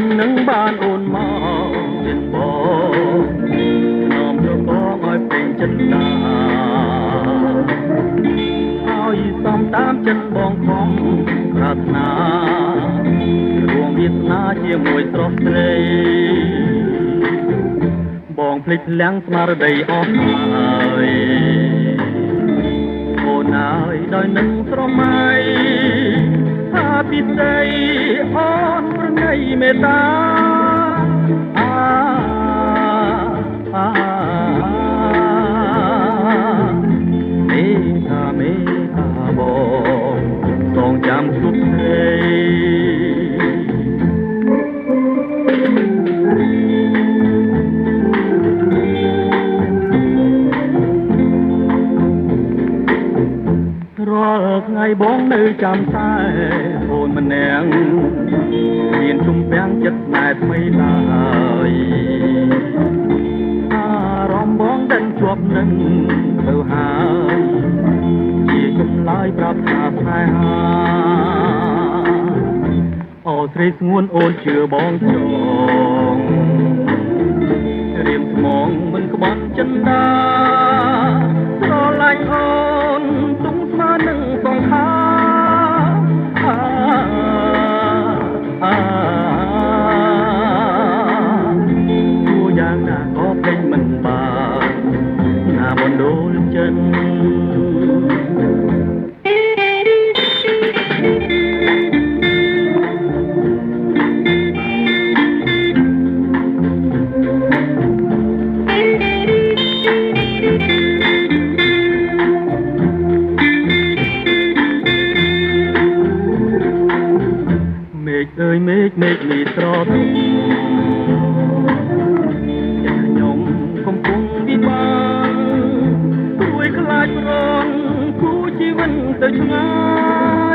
ញនឹងបានអូនមកមានបងនាំទៅបងឲ្យពេញចិត្តតាឲ្យសំតាមចិត្តបងខំប្រាថ្នារួមវាសនាជាមួយស្រស់ស្រីបងភ្លេចលាំងស្មារតីអស់ហើយអូនហើយដោយនឹងស្រមៃថាពិសេសអូនប្រណីមេត្តាមេតាបងต้องจำสุดเท้រាល់ថ្ងៃបងនៅចាំតែអូនម្នាក់មានជុំពាំងចិត្តតែថ្មីឡើយអារម្មណ៍បងដេញជាប់នឹងទៅហើយជាចម្លើយប្រាប់ថាស្នេហាអូស្រីស្ងួនអូនជឿបងចងរៀមស្មងមិនក្បត់ចិនដាស្រឡាញ់អូនទុំស្មើនឹងសង្ខាទោះយ៉ាងណាក៏ពេញមិនបានណាបណ្ដូលចិនមេឃមីត្រទុំយ៉ាងខ្ញុំកំពុងវិបាកព្រួយខ្លាចប្រងគូជីវិតទៅឆ្ងា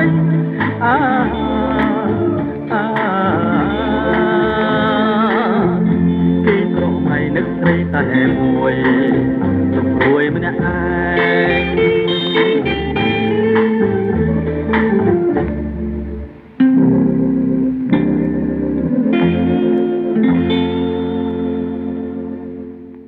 យគេត្រង់ឲ្យនឹកស្រីតែមួយ